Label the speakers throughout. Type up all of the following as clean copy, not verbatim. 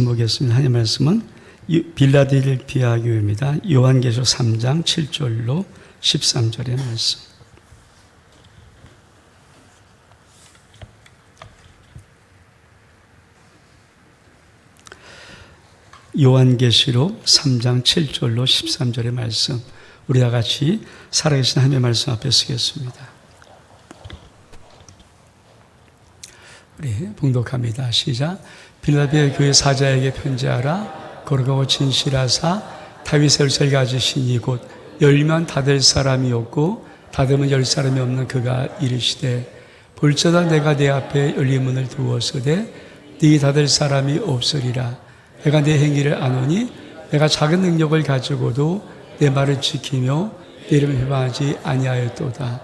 Speaker 1: 보겠습니다. 하나님 말씀은 빌라델피아 교회입니다. 요한계시록 3장 7절로 13절의 말씀. 요한계시록 3장 7절로 13절의 말씀. 우리 다 같이 살아계신 하나님의 말씀 앞에 서겠습니다. 우리 봉독합니다. 시작. 빌라델피아 교회 사자에게 편지하라. 거룩하고 진실하사 다윗의 열쇠를 가지신 이곳 열면 닫을 사람이 없고 닫으면 열 사람이 없는 그가 이르시되 볼지어다 내가 내 앞에 열린 문을 두었으되 네 닫을 사람이 없으리라. 내가 내 행위를 아노니 내가 작은 능력을 가지고도 내 말을 지키며 내 이름을 회방하지 아니하였도다.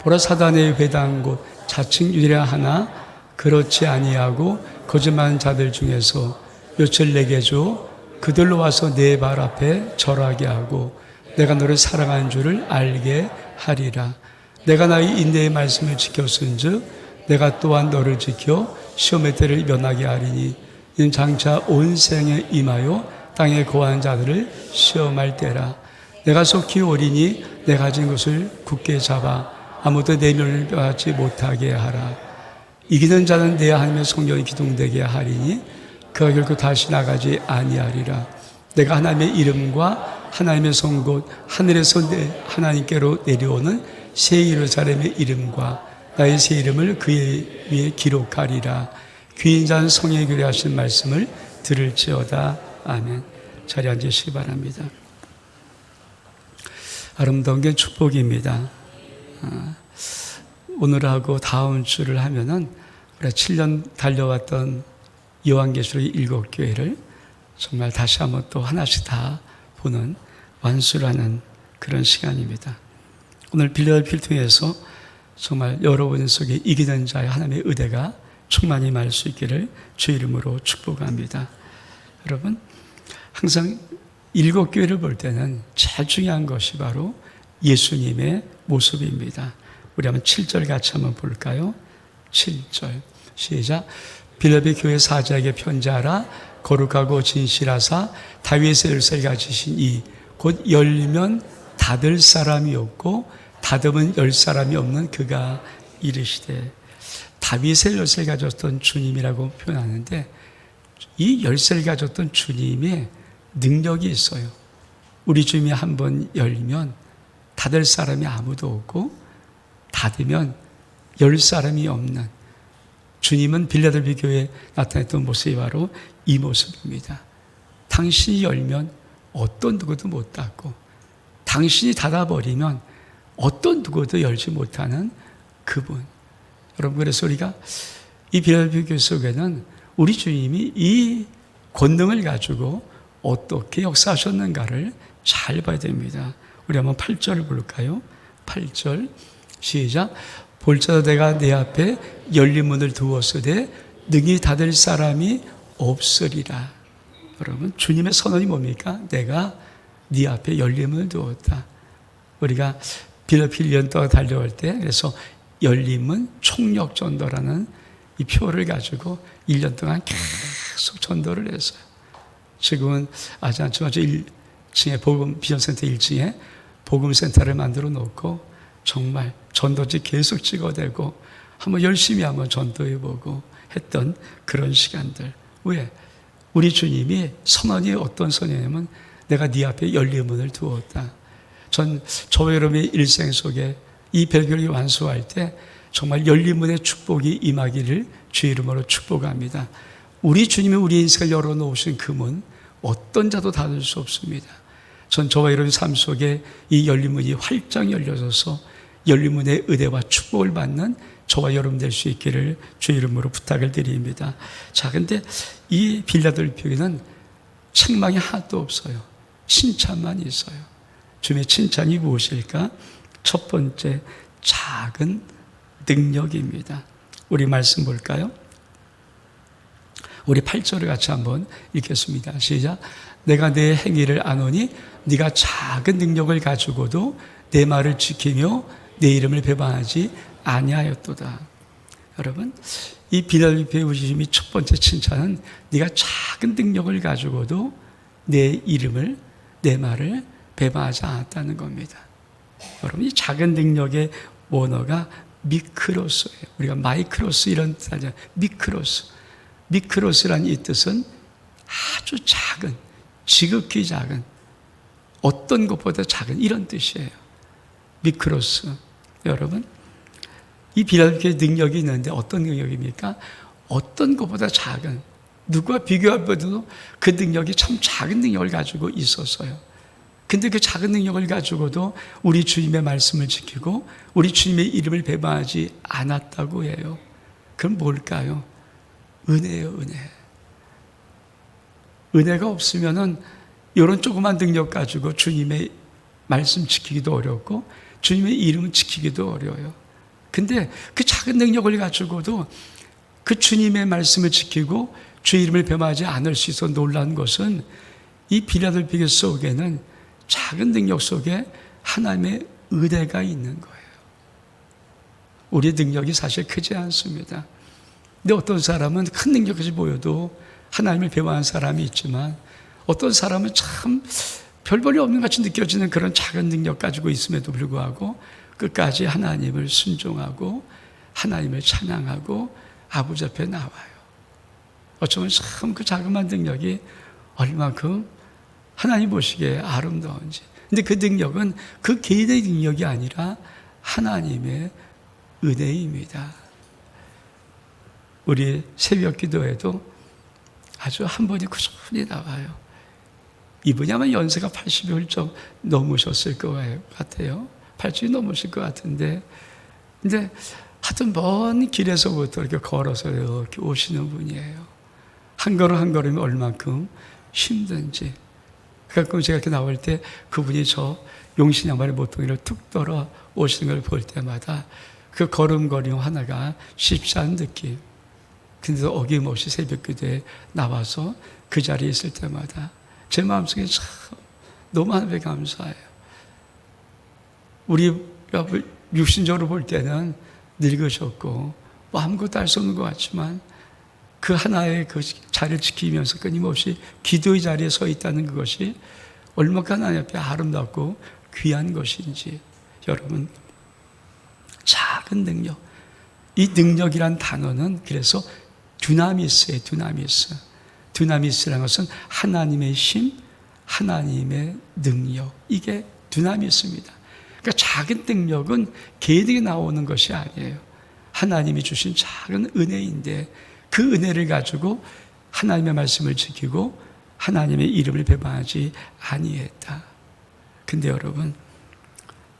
Speaker 1: 보라 사단의 회당 곳 자칭 유대라 하나 그렇지 아니하고 거짓말하는 자들 중에서 몇을 내게 줘 그들로 와서 내 발 앞에 절하게 하고 내가 너를 사랑하는 줄을 알게 하리라. 내가 나의 인내의 말씀을 지켰은즉 내가 또한 너를 지켜 시험의 때를 면하게 하리니 이는 장차 온 생에 임하여 땅에 거하는 자들을 시험할 때라. 내가 속히 오리니 내가 가진 것을 굳게 잡아 아무도 내 면을 빼앗지 못하게 하라. 이기는 자는 내 하나님의 성령이 기둥되게 하리니 그가 결코 다시 나가지 아니하리라. 내가 하나님의 이름과 하나님의 성 곧 하늘에서 하나님께로 내려오는 새 예루살렘의 이름과 나의 새 이름을 그의 위에 기록하리라. 귀인 자는 성령의 교례하신 말씀을 들을지어다. 아멘. 자리에 앉으시기 바랍니다. 아름다운 게 축복입니다. 오늘하고 다음 주를 하면은 우리가 7년 달려왔던 요한계시록 7교회를 정말 다시 한번 또 하나씩 다 보는 완수를 하는 그런 시간입니다. 오늘 빌라델피아를 통해서 정말 여러분 속에 이기는 자의 하나님의 의대가 충만히 임할 수 있기를 주 이름으로 축복합니다. 여러분 항상 7교회를 볼 때는 제일 중요한 것이 바로 예수님의 모습입니다. 우리 한번 7절 같이 한번 볼까요? 7절 시작. 빌라델피아 교회 사자에게 편지하라. 거룩하고 진실하사 다윗의 열쇠를 가지신 이 곧 열면 닫을 사람이 없고 닫으면 열 사람이 없는 그가 이르시되. 다윗의 열쇠를 가졌던 주님이라고 표현하는데 이 열쇠를 가졌던 주님의 능력이 있어요. 우리 주님이 한번 열면 닫을 사람이 아무도 없고 닫으면 열 사람이 없는 주님은 빌라델피아 교회에 나타냈던 모습이 바로 이 모습입니다. 당신이 열면 어떤 누구도 못 닫고 당신이 닫아버리면 어떤 누구도 열지 못하는 그분. 여러분 그래서 우리가 이 빌라델피아 교회 속에는 우리 주님이 이 권능을 가지고 어떻게 역사하셨는가를 잘 봐야 됩니다. 우리 한번 8절을 볼까요? 8절 시작. 볼지어다 내가 내 앞에 열린 문을 두었으되 능히 닫을 사람이 없으리라. 여러분 주님의 선언이 뭡니까? 내가 네 앞에 열린 문을 두었다. 우리가 빌라델피아 1년 동안 달려올 때 그래서 열린 문 총력전도라는 이 표를 가지고 1년 동안 계속 전도를 했어요. 지금은 아직 않지만 저 1층에 복음 비전센터 1층에 복음센터를 만들어 놓고 정말 전도지 계속 찍어대고 한번 열심히 한번 전도해보고 했던 그런 시간들. 왜? 우리 주님이 선언이 어떤 선언이냐면 내가 네 앞에 열린 문을 두었다. 저와 여러분의 일생 속에 이 별교를 완수할 때 정말 열린 문의 축복이 임하기를 주 이름으로 축복합니다. 우리 주님이 우리 인생을 열어놓으신 그 문 어떤 자도 닫을 수 없습니다. 저와 여러분의 삶 속에 이 열린 문이 활짝 열려져서 열린 문의 은혜와 축복을 받는 저와 여러분 될 수 있기를 주 이름으로 부탁을 드립니다. 자, 근데 이 빌라델피아는 책망이 하나도 없어요. 칭찬만 있어요. 주님의 칭찬이 무엇일까? 첫 번째, 작은 능력입니다. 우리 말씀 볼까요? 우리 8절을 같이 한번 읽겠습니다. 시작. 내가 내 행위를 아노니 네가 작은 능력을 가지고도 내 말을 지키며 내 이름을 배반하지 아니하였도다. 여러분, 이 빌라델피아의 우리심이 첫 번째 칭찬은 네가 작은 능력을 가지고도 내 이름을, 내 말을 배반하지 않았다는 겁니다. 여러분, 이 작은 능력의 원어가 미크로스예요. 우리가 마이크로스 이런 뜻 하잖아요. 미크로스. 미크로스란 이 뜻은 아주 작은, 지극히 작은, 어떤 것보다 작은 이런 뜻이에요. 미크로스. 여러분, 이 빌라델피아의 능력이 있는데 어떤 능력입니까? 어떤 것보다 작은, 누구와 비교해봐도 그 능력이 참 작은 능력을 가지고 있었어요. 근데 그 작은 능력을 가지고도 우리 주님의 말씀을 지키고 우리 주님의 이름을 배반하지 않았다고 해요. 그럼 뭘까요? 은혜예요, 은혜. 은혜가 없으면은 이런 조그만 능력 가지고 주님의 말씀 지키기도 어렵고 주님의 이름을 지키기도 어려워요. 근데 그 작은 능력을 가지고도 그 주님의 말씀을 지키고 주의 이름을 배반하지 않을 수 있어 놀란 것은 이 빌라델피아 속에는 작은 능력 속에 하나님의 은혜가 있는 거예요. 우리의 능력이 사실 크지 않습니다. 근데 어떤 사람은 큰 능력까지 보여도 하나님을 배반한 사람이 있지만 어떤 사람은 참 별 볼이 없는 같이 느껴지는 그런 작은 능력 가지고 있음에도 불구하고 끝까지 하나님을 순종하고 하나님을 찬양하고 아버지 앞에 나와요. 어쩌면 참 그 자그마한 능력이 얼마큼 하나님 보시기에 아름다운지. 근데 그 능력은 그 개인의 능력이 아니라 하나님의 은혜입니다. 우리 새벽 기도에도 아주 한 분이 꾸준히 나와요. 이분이 아마 연세가 80이 훌쩍 넘으셨을 것 같아요. 80이 넘으실 것 같은데, 근데 하여튼 먼 길에서부터 이렇게 걸어서 이렇게 오시는 분이에요. 한 걸음 한 걸음이 얼만큼 힘든지. 가끔 제가 이렇게 나올 때 그분이 저 용신 양말의 모퉁이를 툭 떨어 오시는 걸 볼 때마다 그 걸음걸이 하나가 쉽지 않은 느낌. 근데도 어김없이 새벽 기도에 나와서 그 자리에 있을 때마다 제 마음속에 참 너무 하나님께 감사해요. 우리가 육신적으로 볼 때는 늙으셨고 뭐 아무것도 할 수 없는 것 같지만 그 하나의 그 자리를 지키면서 끊임없이 기도의 자리에 서 있다는 그것이 얼마나 하나님 앞에 아름답고 귀한 것인지. 여러분, 작은 능력, 이 능력이란 단어는 그래서 두나미스예요. 두나미스. 두나미스라는 것은 하나님의 힘, 하나님의 능력, 이게 두나미스입니다. 그러니까 작은 능력은 개인에게 나오는 것이 아니에요. 하나님이 주신 작은 은혜인데 그 은혜를 가지고 하나님의 말씀을 지키고 하나님의 이름을 배반하지 아니했다. 근데 여러분,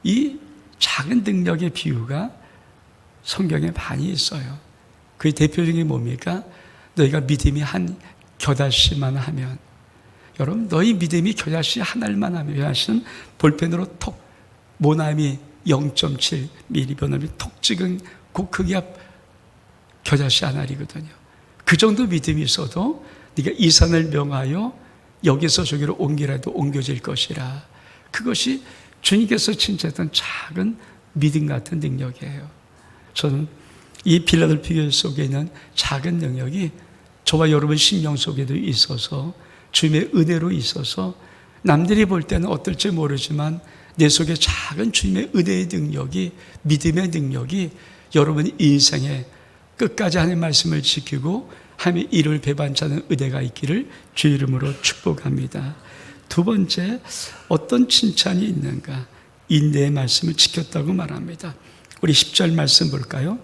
Speaker 1: 이 작은 능력의 비유가 성경에 많이 있어요. 그 대표적인 게 뭡니까? 너희가 믿음이 한 겨다씨만 하면, 여러분, 너희 믿음이 겨다씨 하나만 하면, 겨다씨는 볼펜으로 톡, 모나미 0.7mm 톡 찍은 그 크기가 겨자씨 한 알이거든요. 그 정도 믿음이 있어도 네가 이 산을 명하여 여기서 저기로 옮기라도 옮겨질 것이라. 그것이 주님께서 칭찬했던 작은 믿음 같은 능력이에요. 저는 이 빌라델피아 속에 있는 작은 능력이 저와 여러분 심령 속에도 있어서 주님의 은혜로 있어서 남들이 볼 때는 어떨지 모르지만 내 속에 작은 주님의 은혜의 능력이, 믿음의 능력이 여러분 인생에 끝까지 하나님의 말씀을 지키고 하나님의 이름을 배반치 않는 은혜가 있기를 주 이름으로 축복합니다. 두 번째, 어떤 칭찬이 있는가? 인내의 말씀을 지켰다고 말합니다. 우리 10절 말씀 볼까요?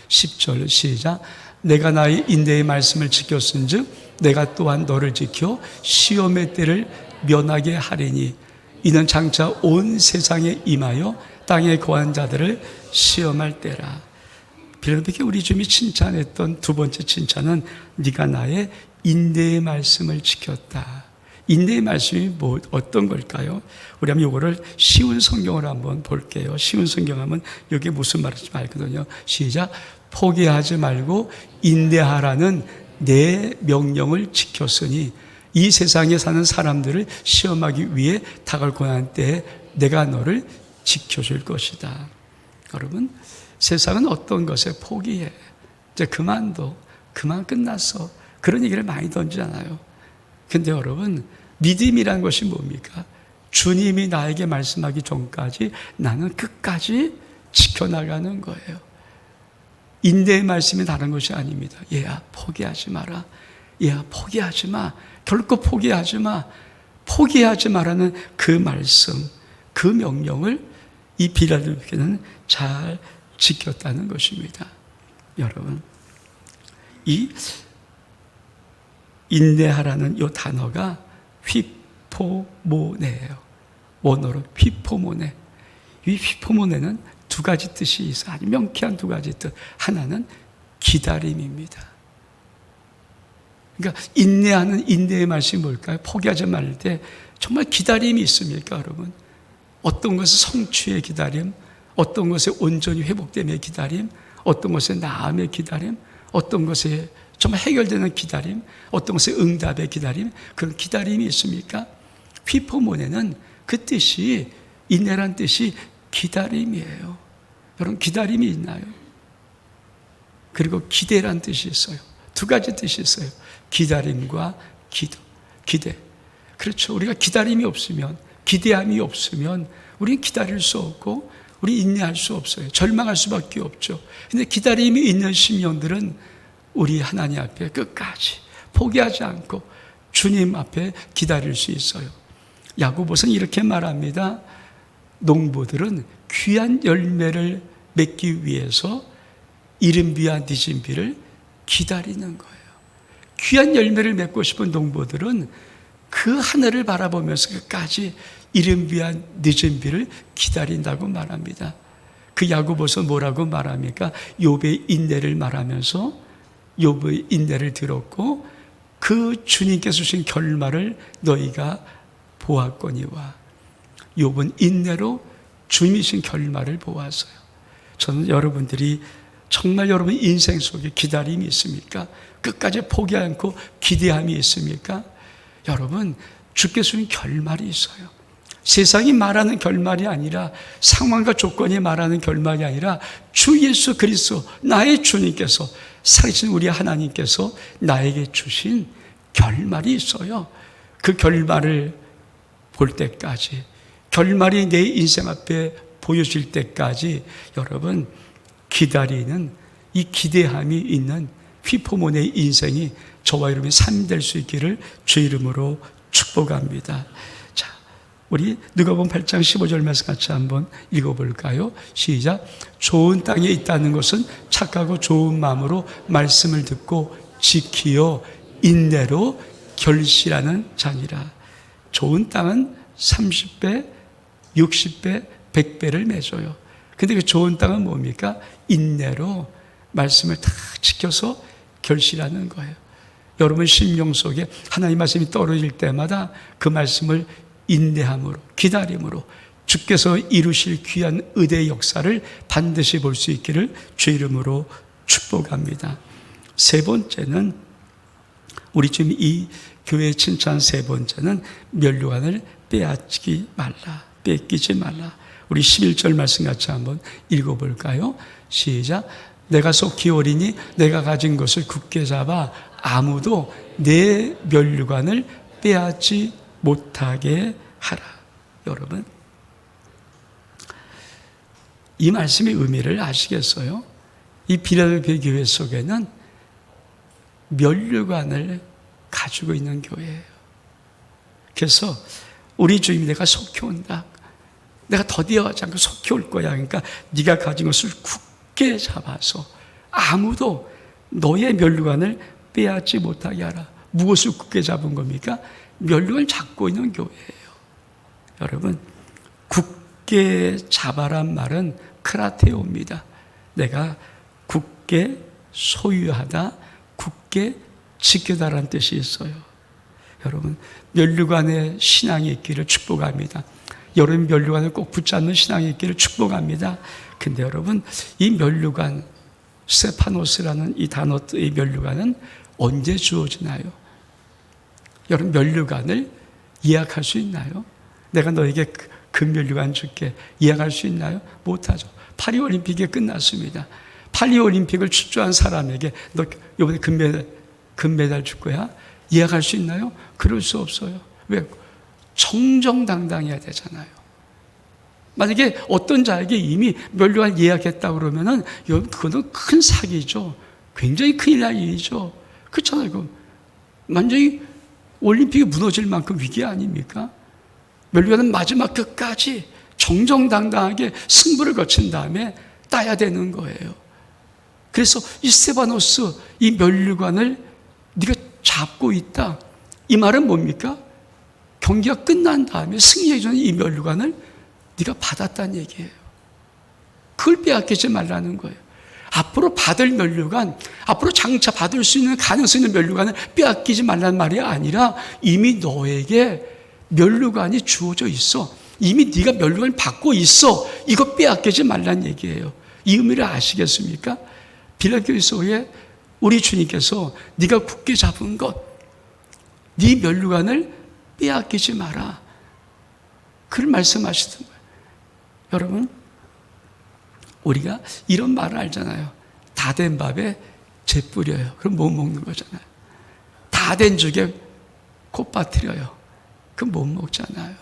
Speaker 1: 10절 시작. 내가 나의 인내의 말씀을 지켰은즉 내가 또한 너를 지켜 시험의 때를 면하게 하리니 이는 장차 온 세상에 임하여 땅에 거한 자들을 시험할 때라. 빌라델피아 우리 주님이 칭찬했던 두 번째 칭찬은 네가 나의 인내의 말씀을 지켰다. 인내의 말씀이 어떤 걸까요? 우리 한번 이거를 쉬운 성경으로 한번 볼게요. 쉬운 성경하면 여기 무슨 말인지 알거든요. 시작. 포기하지 말고 인내하라는 내 명령을 지켰으니 이 세상에 사는 사람들을 시험하기 위해 다가올 고난 때에 내가 너를 지켜줄 것이다. 여러분, 세상은 어떤 것에 포기해. 이제 그만둬. 그만 끝났어. 그런 얘기를 많이 던지잖아요. 근데 여러분, 믿음이란 것이 뭡니까? 주님이 나에게 말씀하기 전까지 나는 끝까지 지켜나가는 거예요. 인내의 말씀이 다른 것이 아닙니다. 얘야, 포기하지 마라. 얘야, 포기하지 마. 결코 포기하지 마. 포기하지 마라는 그 말씀, 그 명령을 이 빌라델피아는 잘 지켰다는 것입니다. 여러분, 이 인내하라는 이 단어가 휘포모네예요. 원어로 휘포모네. 이 휘포모네는 두 가지 뜻이 있어요. 아주 명쾌한 두 가지 뜻. 하나는 기다림입니다. 그러니까 인내하는 인내의 말씀이 뭘까요? 포기하지 말을 때 정말 기다림이 있습니까, 여러분? 어떤 것은 성취의 기다림, 어떤 것에 온전히 회복됨의 기다림, 어떤 것에 나음의 기다림, 어떤 것에 정말 해결되는 기다림, 어떤 것에 응답의 기다림, 그런 기다림이 있습니까? 휘포모네는 그 뜻이, 인내란 뜻이 기다림이에요. 여러분, 기다림이 있나요? 그리고 기대란 뜻이 있어요. 두 가지 뜻이 있어요. 기다림과 기대. 그렇죠. 우리가 기다림이 없으면, 기대함이 없으면 우리는 기다릴 수 없고 우리 인내할 수 없어요. 절망할 수밖에 없죠. 근데 기다림이 있는 심령들은 우리 하나님 앞에 끝까지 포기하지 않고 주님 앞에 기다릴 수 있어요. 야고보서는 이렇게 말합니다. 농부들은 귀한 열매를 맺기 위해서 이른 비와 늦은 비를 기다리는 거예요. 귀한 열매를 맺고 싶은 농부들은 그 하늘을 바라보면서 끝까지 이른 비와 늦은 비를 기다린다고 말합니다. 그 야고보서 뭐라고 말합니까? 욥의 인내를 말하면서 욥의 인내를 들었고 그 주님께서 주신 결말을 너희가 보았거니와. 욥은 인내로 주님이신 결말을 보았어요. 저는 여러분들이 정말 여러분 인생 속에 기다림이 있습니까? 끝까지 포기 않고 기대함이 있습니까? 여러분, 주께서 주신 결말이 있어요. 세상이 말하는 결말이 아니라, 상황과 조건이 말하는 결말이 아니라 주 예수 그리스도 나의 주님께서, 살아계신 우리 하나님께서 나에게 주신 결말이 있어요. 그 결말을 볼 때까지, 결말이 내 인생 앞에 보여질 때까지 여러분 기다리는 이 기대함이 있는 휘포모네의 인생이 저와 여러분의 삶이 될 수 있기를 주의 이름으로 축복합니다. 자, 우리 누가복음 8장 15절 말씀 같이 한번 읽어볼까요? 시작. 좋은 땅에 있다는 것은 착하고 좋은 마음으로 말씀을 듣고 지키어 인내로 결실하는 자니라. 좋은 땅은 30배, 60배, 100배를 맺어요. 근데 그 좋은 땅은 뭡니까? 인내로 말씀을 다 지켜서 결실하는 거예요. 여러분 심령 속에 하나님 말씀이 떨어질 때마다 그 말씀을 인내함으로, 기다림으로 주께서 이루실 귀한 의대의 역사를 반드시 볼 수 있기를 주의 이름으로 축복합니다. 세 번째는, 우리 지금 이 교회의 칭찬 세 번째는 면류관을 빼앗기지 말라. 우리 11절 말씀 같이 한번 읽어볼까요? 시작. 내가 속히 오리니 내가 가진 것을 굳게 잡아 아무도 내 면류관을 빼앗지 못하게 하라. 여러분, 이 말씀의 의미를 아시겠어요? 이 빌라델피아 교회 속에는 면류관을 가지고 있는 교회예요. 그래서 우리 주님이 내가 속히 온다, 내가 더디어가지 않고 속히 올 거야. 그러니까 네가 가진 것을 굳게 잡아서 아무도 너의 면류관을 빼앗지 못하게 하라. 무엇을 굳게 잡은 겁니까? 면류관을 잡고 있는 교회예요. 여러분, 굳게 잡아란 말은 크라테오입니다. 내가 굳게 소유하다, 굳게 지켜다라는 뜻이 있어요. 여러분, 면류관의 신앙이 있기를 축복합니다. 여러분, 면류관을 꼭 붙잡는 신앙이 있기를 축복합니다. 근데 여러분, 이 면류관, 스테파노스라는 이 단어의 면류관은 언제 주어지나요? 여러분, 면류관을 예약할 수 있나요? 내가 너에게 그 금면류관 줄게. 예약할 수 있나요? 못하죠. 파리올림픽이 끝났습니다. 파리올림픽을 출전한 사람에게 너 이번에 금메달 줄 거야? 예약할 수 있나요? 그럴 수 없어요. 왜? 정정당당해야 되잖아요. 만약에 어떤 자에게 이미 면류관 예약했다 그러면은 그거는 큰 사기죠. 굉장히 큰일 날 일이죠. 그렇잖아요. 완전히 올림픽이 무너질 만큼 위기 아닙니까? 면류관은 마지막 끝까지 정정당당하게 승부를 거친 다음에 따야 되는 거예요. 그래서 이 스테바노스, 이 면류관을 네가 잡고 있다. 이 말은 뭡니까? 경기가 끝난 다음에 승리하기 전에 이 면류관을 네가 받았다는 얘기예요. 그걸 빼앗기지 말라는 거예요. 앞으로 받을 면류관, 앞으로 장차 받을 수 있는 가능성 있는 면류관을 빼앗기지 말라는 말이 아니라 이미 너에게 면류관이 주어져 있어. 이미 네가 면류관을 받고 있어. 이거 빼앗기지 말라는 얘기예요. 이 의미를 아시겠습니까? 빌라교회에 우리 주님께서 네가 굳게 잡은 것, 네 면류관을 빼앗기지 마라. 그걸 말씀하시던 거예요. 여러분, 우리가 이런 말을 알잖아요. 다 된 밥에 재 뿌려요. 그럼 못 먹는 거잖아요. 다 된 죽에 코 빠뜨려요. 그럼 못 먹잖아요.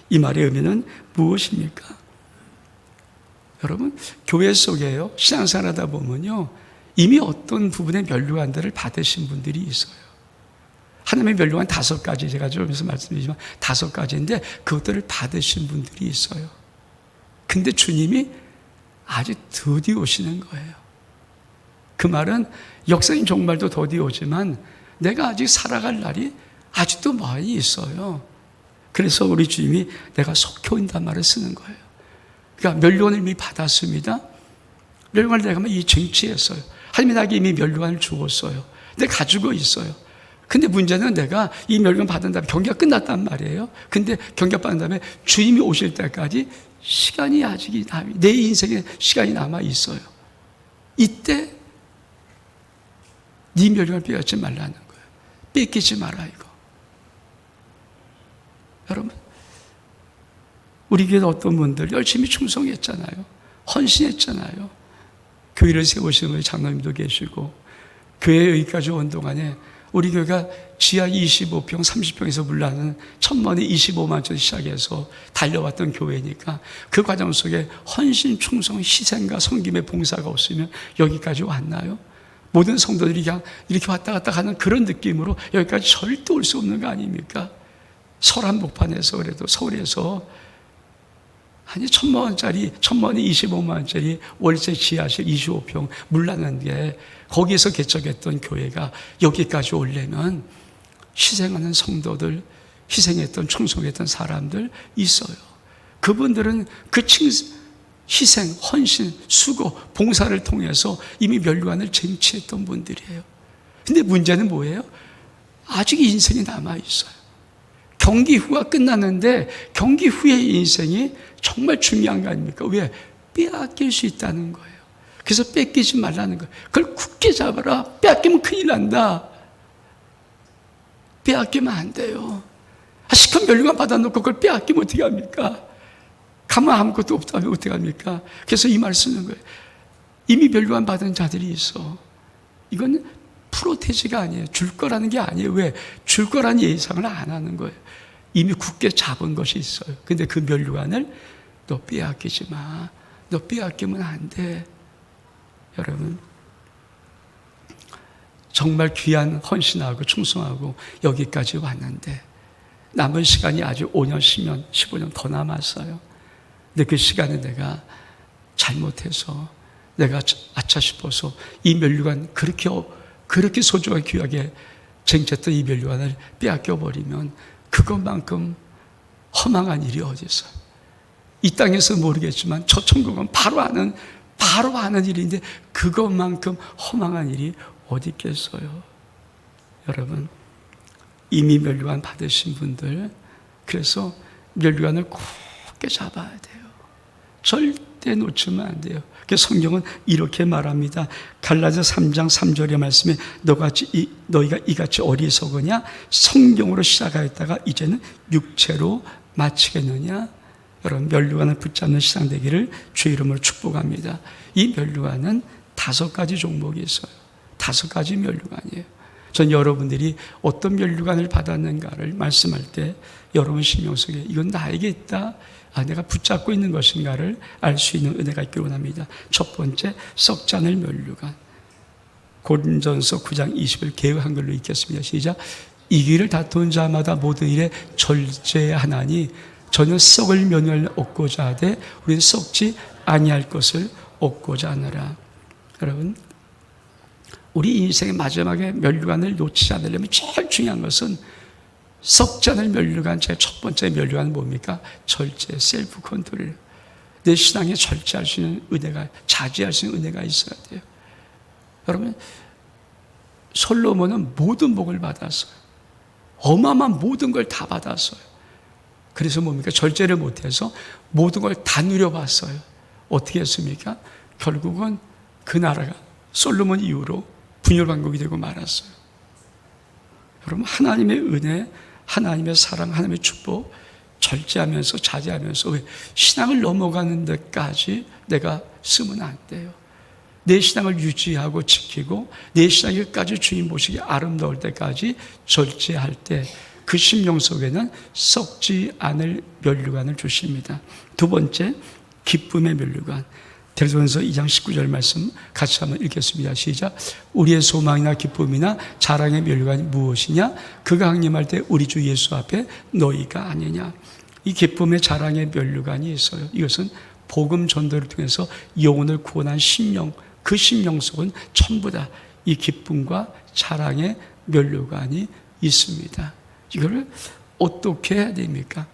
Speaker 1: 이 말의 의미는 무엇입니까? 여러분, 교회 속에요, 신앙생활 하다 보면요, 이미 어떤 부분의 면류관들을 받으신 분들이 있어요. 하나님의 면류관 5가지, 제가 좀 말씀드리지만 5가지인데 그것들을 받으신 분들이 있어요. 근데 주님이 아직 더디 오시는 거예요. 그 말은 역사인 종말도 더디 오지만 내가 아직 살아갈 날이 아직도 많이 있어요. 그래서 우리 주님이 내가 속히 온단 말을 쓰는 거예요. 그러니까 면류관을 이미 받았습니다. 면류관을 내가 이 쟁취했어요. 하나님이 나에게 이미 면류관을 주었어요. 내가 가지고 있어요. 근데 문제는 내가 이 면류관 받은 다음에 경기가 끝났단 말이에요. 근데 경기가 받은 다음에 주님이 오실 때까지 시간이 아직 내 인생에 시간이 남아 있어요. 이때 네 면류관을 빼앗지 말라는 거예요. 뺏기지 마라 이거. 여러분, 우리 교회 어떤 분들 열심히 충성했잖아요. 헌신했잖아요. 교회를 세우시는 우리 장로님도 계시고, 교회에 여기까지 온 동안에 우리 교회가 지하 25평, 30평에서 물라는 1000만에 25만짜리 시작해서 달려왔던 교회니까 그 과정 속에 헌신, 충성, 희생과 섬김의 봉사가 없으면 여기까지 왔나요? 모든 성도들이 그냥 이렇게 왔다 갔다 하는 그런 느낌으로 여기까지 절대 올 수 없는 거 아닙니까? 서울한복판에서 그래도 서울에서 아니 1000만원짜리 25만원짜리 월세 지하실 25평 물라는데 거기에서 개척했던 교회가 여기까지 오려면 희생하는 성도들, 희생했던 충성했던 사람들 있어요. 그분들은 그 희생, 헌신, 수고, 봉사를 통해서 이미 면류관을 쟁취했던 분들이에요. 근데 문제는 뭐예요? 아직 인생이 남아있어요. 경기 후가 끝났는데 경기 후의 인생이 정말 중요한 거 아닙니까? 왜? 빼앗길 수 있다는 거예요. 그래서 뺏기지 말라는 거예요. 그걸 굳게 잡아라. 빼앗기면 큰일 난다. 빼앗기면 안 돼요. 시큰 면류관 받아놓고 그걸 빼앗기면 어떻게 합니까? 가만 아무것도 없다면 어떻게 합니까? 그래서 이 말 쓰는 거예요. 이미 면류관 받은 자들이 있어. 이건 프로테지가 아니에요. 줄 거라는 게 아니에요. 왜? 줄 거라는 예상을 안 하는 거예요. 이미 굳게 잡은 것이 있어요. 근데 그 면류관을 너 빼앗기지 마. 너 빼앗기면 안 돼. 여러분, 정말 귀한 헌신하고 충성하고 여기까지 왔는데 남은 시간이 아직 5년, 10년, 15년 더 남았어요. 근데 그 시간에 내가 잘못해서 내가 아차 싶어서 이 면류관 그렇게 소중하게 귀하게 쟁취했던 이 면류관을 빼앗겨버리면 그것만큼 허망한 일이 어디 있어요? 이 땅에서 모르겠지만 저 천국은 바로 아는 일인데 그것만큼 허망한 일이 어디 있겠어요? 여러분, 이미 면류관 받으신 분들, 그래서 면류관을 굳게 잡아야 돼요. 절대 놓치면 안 돼요. 그래서 성경은 이렇게 말합니다. 갈라디아 3장 3절의 말씀에 너희가 이같이 어리석으냐? 성경으로 시작하였다가 이제는 육체로 마치겠느냐? 여러분, 면류관을 붙잡는 시상 되기를 주의 이름으로 축복합니다. 이 면류관은 5가지 종목이 있어요. 5가지 면류관이에요. 전 여러분들이 어떤 면류관을 받았는가를 말씀할 때 여러분 심령 속에 이건 나에게 있다, 내가 붙잡고 있는 것인가를 알 수 있는 은혜가 있기를 원합니다. 첫 번째, 썩지 않을 면류관. 고린전서 9장 20을 개역 한글로 읽겠습니다. 시작. 이기를 다툰 자마다 모든 일에 절제하나니 전혀 썩을 면을 얻고자 하되 우리는 썩지 아니할 것을 얻고자 하느라. 여러분, 우리 인생의 마지막에 면류관을 놓치지 않으려면 제일 중요한 것은 썩지 않을 면류관. 제 첫 번째 면류관은 뭡니까? 절제, 셀프 컨트롤. 내 신앙에 절제할 수 있는 은혜가, 자제할 수 있는 은혜가 있어야 돼요. 여러분, 솔로몬은 모든 복을 받았어요. 어마어마한 모든 걸 다 받았어요. 그래서 뭡니까? 절제를 못해서 모든 걸 다 누려봤어요. 어떻게 했습니까? 결국은 그 나라가 솔로몬 이후로 분열왕국이 되고 말았어요. 여러분, 하나님의 은혜, 하나님의 사랑, 하나님의 축복, 절제하면서 자제하면서 왜 신앙을 넘어가는 데까지 내가 쓰면 안 돼요. 내 신앙을 유지하고 지키고 내 신앙이 끝까지 주님 보시기 아름다울 때까지 절제할 때 그 심령 속에는 썩지 않을 면류관을 주십니다. 두 번째, 기쁨의 면류관. 데살로니가서 2장 19절 말씀 같이 한번 읽겠습니다. 시작. 우리의 소망이나 기쁨이나 자랑의 면류관이 무엇이냐? 그가 강림할 때 우리 주 예수 앞에 너희가 아니냐. 이 기쁨의 자랑의 면류관이 있어요. 이것은 복음 전도를 통해서 영혼을 구원한 심령, 그 심령 속은 전부 다 이 기쁨과 자랑의 면류관이 있습니다. 이거를 어떻게 해야 됩니까?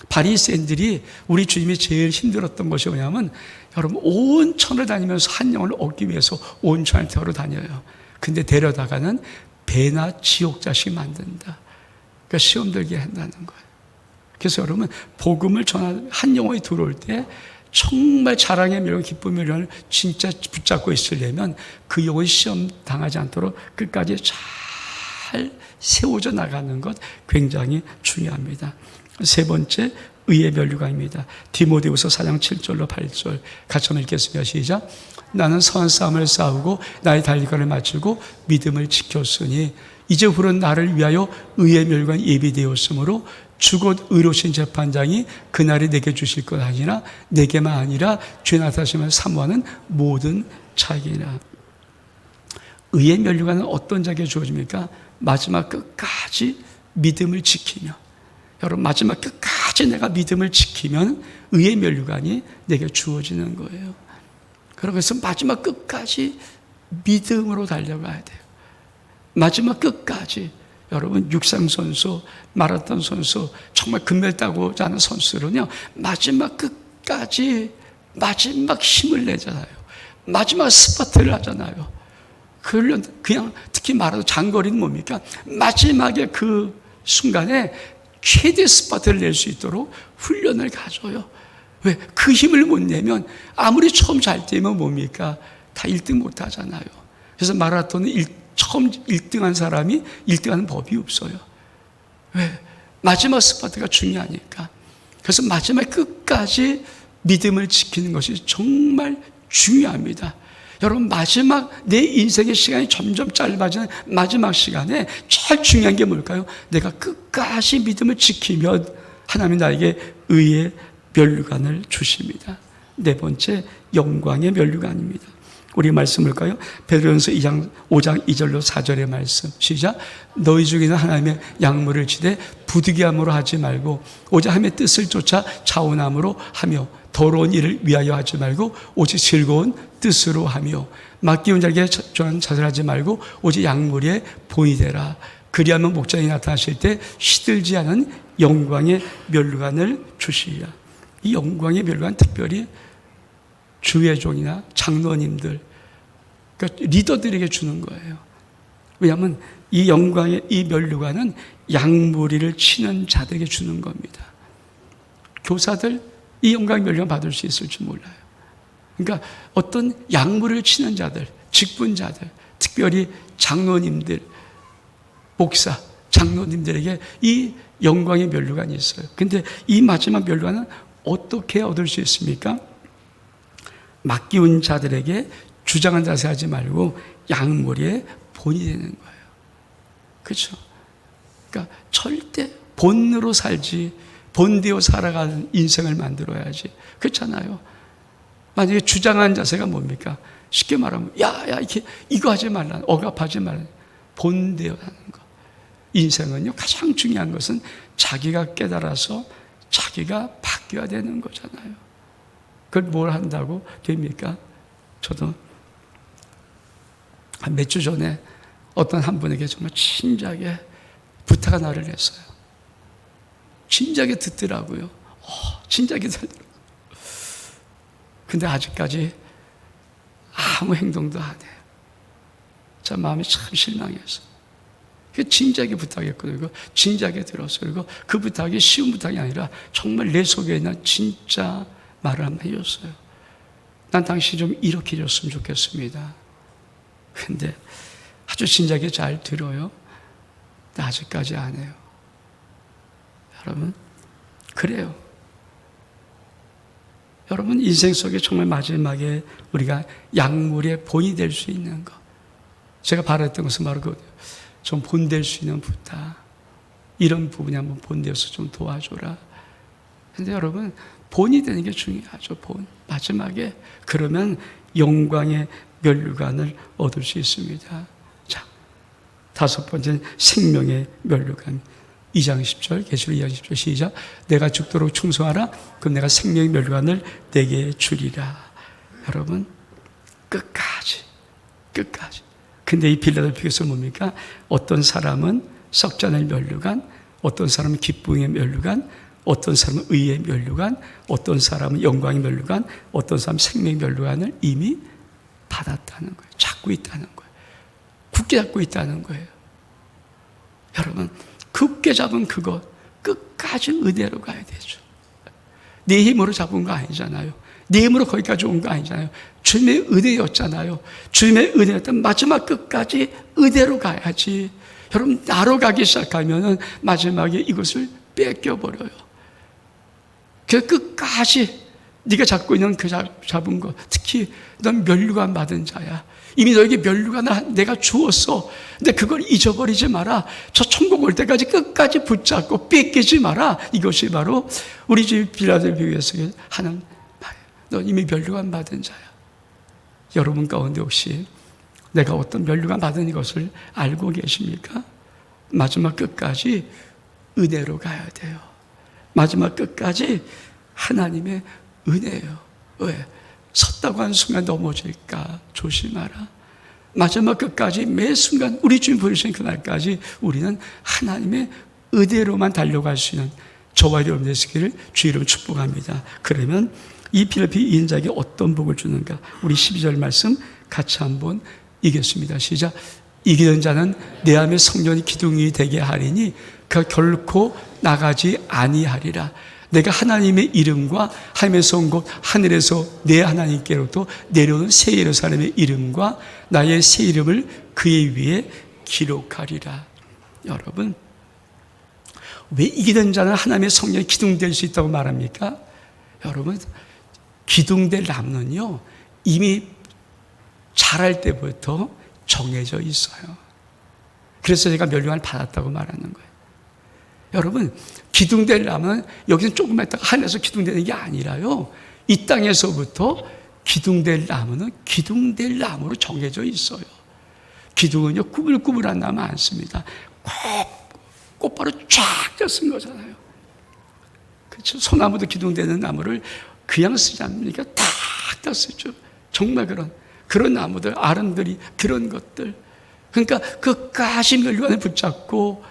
Speaker 1: 바리새인들이 우리 주님이 제일 힘들었던 것이 뭐냐면, 여러분, 온 천을 다니면서 한 영혼을 얻기 위해서 온 천을 데려 다녀요. 근데 데려다가는 배나 지옥자식 만든다. 그러니까 시험 들게 한다는 거예요. 그래서 여러분, 복음을 전한 한 영혼이 들어올 때 정말 자랑의 멸, 기쁨의 멸을 진짜 붙잡고 있으려면 그 영혼이 시험 당하지 않도록 끝까지 잘 세워져 나가는 것 굉장히 중요합니다. 세 번째, 의의 면류관입니다. 디모데후서 4장 7절로 8절 같이 한번 읽겠습니다. 시작. 나는 선한 싸움을 싸우고 나의 달리기를 마치고 믿음을 지켰으니 이제 후로는 나를 위하여 의의 멸류관이 예비되었으므로 주곧 의로우신 재판장이 그날에 내게 주실 것 아니라 내게만 아니라 죄 나타나심을 사모하는 모든 자에게나. 의의 면류관은 어떤 자에게 주어집니까? 마지막 끝까지 믿음을 지키며, 여러분, 마지막 끝까지 내가 믿음을 지키면 의의 면류관이 내게 주어지는 거예요. 그래서 마지막 끝까지 믿음으로 달려가야 돼요. 마지막 끝까지. 여러분, 육상선수, 마라톤 선수, 정말 금메달 따고자 하는 선수는요, 마지막 끝까지 마지막 힘을 내잖아요. 마지막 스퍼트를 하잖아요. 그냥 특히 마라톤 장거리는 뭡니까? 마지막에 그 순간에 최대 스퍼트를 낼 수 있도록 훈련을 가져요. 왜? 그 힘을 못 내면 아무리 처음 잘 뛰면 뭡니까? 다 1등 못 하잖아요. 그래서 마라톤은 처음 1등한 사람이 1등하는 법이 없어요. 왜? 마지막 스퍼트가 중요하니까. 그래서 마지막 끝까지 믿음을 지키는 것이 정말 중요합니다. 여러분, 마지막 내 인생의 시간이 점점 짧아지는 마지막 시간에 제일 중요한 게 뭘까요? 내가 끝까지 믿음을 지키면 하나님이 나에게 의의 면류관을 주십니다. 네 번째, 영광의 면류관입니다. 우리 말씀 볼까요? 베드로전서 5장 2절로 4절의 말씀. 시작. 너희 중에는 하나님의 약물을 지되 부득이함으로 하지 말고 오직 하나님의 뜻을 쫓아 자원함으로 하며 더러운 일을 위하여 하지 말고 오직 즐거운 뜻으로 하며 맡기운 자에게 자살하지 말고 오직 약물에 본이 되라. 그리하면 목자이 나타나실 때 시들지 않은 영광의 면류관을 주시리라. 이 영광의 면류관, 특별히 주의 종이나 장로님들, 그러니까 리더들에게 주는 거예요. 왜냐하면 이 영광의 이 면류관은 약물이를 치는 자들에게 주는 겁니다. 교사들 이 영광의 면류관 받을 수 있을지 몰라요. 그러니까 어떤 약물을 치는 자들, 직분자들, 특별히 장로님들, 목사, 장로님들에게 이 영광의 면류관이 있어요. 근데 이 마지막 면류관은 어떻게 얻을 수 있습니까? 맡기운 자들에게 주장한 자세 하지 말고 양머리의 본이 되는 거예요. 그렇죠? 그러니까 절대 본으로 살지, 본되어 살아가는 인생을 만들어야지. 그렇잖아요. 만약에 주장한 자세가 뭡니까? 쉽게 말하면 이렇게 이거 하지 말라, 억압하지 말라. 본되어 하는 거. 인생은요, 가장 중요한 것은 자기가 깨달아서 자기가 바뀌어야 되는 거잖아요. 그걸 뭘 한다고 됩니까? 저도 한 몇 주 전에 어떤 한 분에게 정말 진작에 부탁 하나를 했어요. 진작에 듣더라고요. 진작에 듣더라고요. 근데 아직까지 아무 행동도 안 해요. 제 마음이 참 실망했어요. 진작에 부탁했거든요. 진작에 들었어요. 그리고 그 부탁이 쉬운 부탁이 아니라 정말 내 속에 있는 진짜 말을 한번 해줬어요. 난 당신 좀 이렇게 해줬으면 좋겠습니다. 근데 아주 진작에 잘 들어요. 근데 아직까지 안 해요. 여러분, 그래요. 여러분, 인생 속에 정말 마지막에 우리가 약물의 본이 될 수 있는 것. 제가 바랬던 것은 바로 좀 본될 수 있는 부탁. 이런 부분이 한번 본되어서 좀 도와줘라. 근데 여러분, 본이 되는 게 중요하죠. 본. 마지막에. 그러면 영광의 면류관을 얻을 수 있습니다. 자, 다섯 번째는 생명의 면류관. 2장 10절, 계시록 2장 10절 시작. 내가 죽도록 충성하라. 그럼 내가 생명의 면류관을 내게 주리라. 여러분, 끝까지. 근데 이 빌라델피아에서 뭡니까? 어떤 사람은 썩지 않을 면류관, 어떤 사람은 기쁨의 면류관, 어떤 사람은 의의 면류관, 어떤 사람은 영광의 면류관, 어떤 사람은 생명의 면류관을 이미 받았다는 거예요. 잡고 있다는 거예요. 굳게 잡고 있다는 거예요. 여러분, 굳게 잡은 그것 끝까지 의대로 가야 되죠. 내 힘으로 잡은 거 아니잖아요. 내 힘으로 거기까지 온 거 아니잖아요. 주님의 은혜였잖아요. 주님의 은혜였던 마지막 끝까지 의대로 가야지. 여러분, 나로 가기 시작하면 마지막에 이것을 뺏겨버려요. 그 끝까지 네가 잡고 있는 그 잡은 것, 특히 넌 면류관 받은 자야. 이미 너에게 면류관을 내가 주었어. 근데 그걸 잊어버리지 마라. 저 천국 올 때까지 끝까지 붙잡고 뺏기지 마라. 이것이 바로 우리 집 빌라델피아에서 하는 말이에요. 넌 이미 면류관 받은 자야. 여러분 가운데 혹시 내가 어떤 면류관 받은 것을 알고 계십니까? 마지막 끝까지 은혜로 가야 돼요. 마지막 끝까지 하나님의 은혜예요. 왜? 섰다고 하는 순간 넘어질까 조심하라. 마지막 끝까지 매 순간 우리 주님 부르신 그날까지 우리는 하나님의 은혜로만 달려갈 수 있는 저와 여러분 되시기를 주 이름으로 축복합니다. 그러면 이 필리피 2인자에게 어떤 복을 주는가? 우리 12절 말씀 같이 한번 읽겠습니다. 시작. 이기는 자는 내 안에 성령이 기둥이 되게 하리니 그 결코 나가지 아니하리라. 내가 하나님의 이름과 하나님에서 온 곳 하늘에서 내 하나님께로부터 내려오는 새 예루살렘의 이름과 나의 새 이름을 그의 위에 기록하리라. 여러분, 왜 이기는 자는 하나님의 성령이 기둥될 수 있다고 말합니까? 여러분, 기둥될 나무는요 이미 자랄 때부터 정해져 있어요. 그래서 제가 면류관을 받았다고 말하는 거예요. 여러분, 기둥될 나무는 여기서 조금만 있다가 하늘에서 기둥되는 게 아니라요, 이 땅에서부터 기둥될 나무는 기둥될 나무로 정해져 있어요. 기둥은요 꾸불꾸불한 나무 안 씁니다. 꽃바로 쫙 졌은 거잖아요. 그렇죠? 소나무도 기둥되는 나무를 그냥 쓰지 않습니까? 딱 쓰죠. 정말 그런 나무들, 아름들이 그런 것들. 그러니까 끝까지 면류관을 붙잡고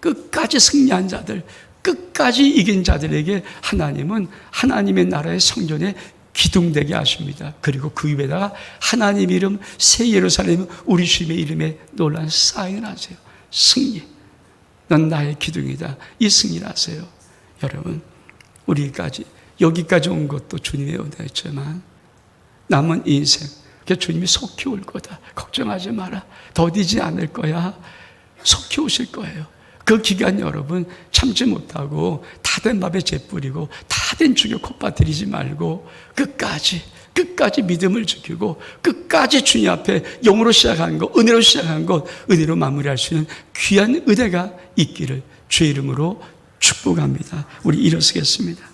Speaker 1: 끝까지 승리한 자들, 끝까지 이긴 자들에게 하나님은 하나님의 나라의 성전에 기둥되게 하십니다. 그리고 그 위에다가 하나님 이름 새 예루살렘 우리 주님의 이름에 놀라운 사인을 하세요. 승리. 넌 나의 기둥이다. 이 승리를 하세요. 여러분, 우리까지 여기까지 온 것도 주님의 은혜였지만 남은 인생, 그 주님이 속히 올 거다. 걱정하지 마라. 더디지 않을 거야. 속히 오실 거예요. 그 기간 여러분 참지 못하고 다 된 밥에 재 뿌리고 다 된 죽에 콧바뜨리지 말고 끝까지 믿음을 지키고 끝까지 주님 앞에 영으로 시작한 것, 은혜로 시작한 것, 은혜로 마무리할 수 있는 귀한 은혜가 있기를 주의 이름으로 축복합니다. 우리 일어서겠습니다.